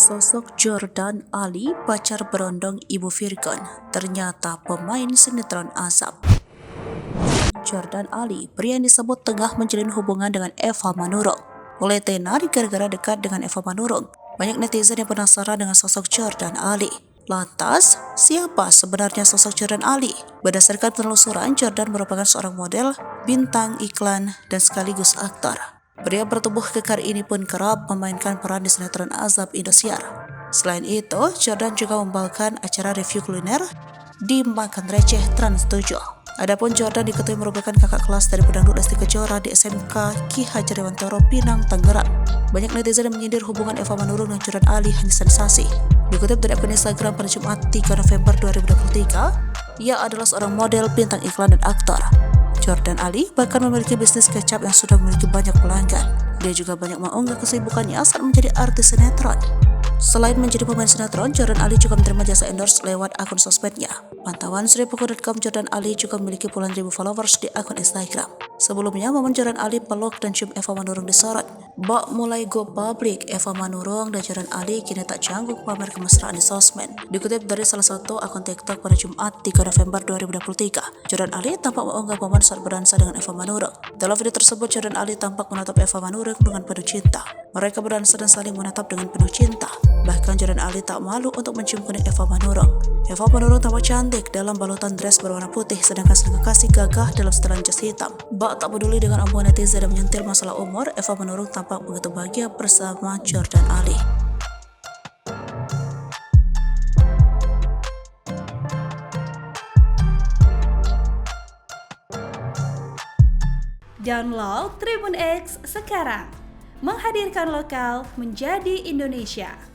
Sosok Jordan Ali, pacar berondong Ibu Virgon, ternyata pemain sinetron Azab. Jordan Ali, pria yang disebut tengah menjalin hubungan dengan Eva Manurung, mulai tenar gara-gara dekat dengan Eva Manurung. Banyak netizen yang penasaran dengan sosok Jordan Ali. Lantas, siapa sebenarnya sosok Jordan Ali? Berdasarkan penelusuran, Jordan merupakan seorang model, bintang iklan, dan sekaligus aktor. Pria bertubuh kekar ini pun kerap memainkan peran di sinetron Azab Indosiar. Selain itu, Jordan juga membawakan acara review kuliner di Makan Receh Trans 7. Adapun Jordan diketahui merupakan kakak kelas dari pedangdut Lesti Kejora di SMK Ki Hajar Dewantara, Pinang, Tangerang. Banyak netizen yang menyindir hubungan Eva Manurung dan Jordan Ali hanya sensasi. Dikutip dari akun Instagram pada Jumat 3 November 2023, ia adalah seorang model, bintang iklan, dan aktor. Jordan Ali bahkan memiliki bisnis kecap yang sudah memiliki banyak pelanggan. Dia juga banyak mengunggah kesibukannya saat menjadi artis sinetron. Selain menjadi pemain sinetron, Jordan Ali juga menerima jasa endorse lewat akun sosmednya. Pantauan sripuku.com, Jordan Ali juga memiliki puluhan ribu followers di akun Instagram. Sebelumnya, momen Jordan Ali peluk dan cium Eva Manurung disorot. Bak mulai go public, Eva Manurung dan Jordan Ali kini tak canggung pamer kemesraan di sosmed. Dikutip dari salah satu akun TikTok pada Jumat 3 November 2023, Jordan Ali tampak mengunggah momen saat berdansa dengan Eva Manurung. Dalam video tersebut, Jordan Ali tampak menatap Eva Manurung dengan penuh cinta. Mereka berdansa dan saling menatap dengan penuh cinta. Bahkan Jordan Ali tak malu untuk mencium kuning Eva Manurung. Eva Manurung tampak cantik dalam balutan dress berwarna putih, sedangkan sang kekasih gagah dalam setelan jas hitam. Bak tak peduli dengan omongan netizen dan menyentil masalah umur, Eva Manurung tampak begitu bahagia bersama Jordan Ali. Download Tribun X sekarang, menghadirkan lokal menjadi Indonesia.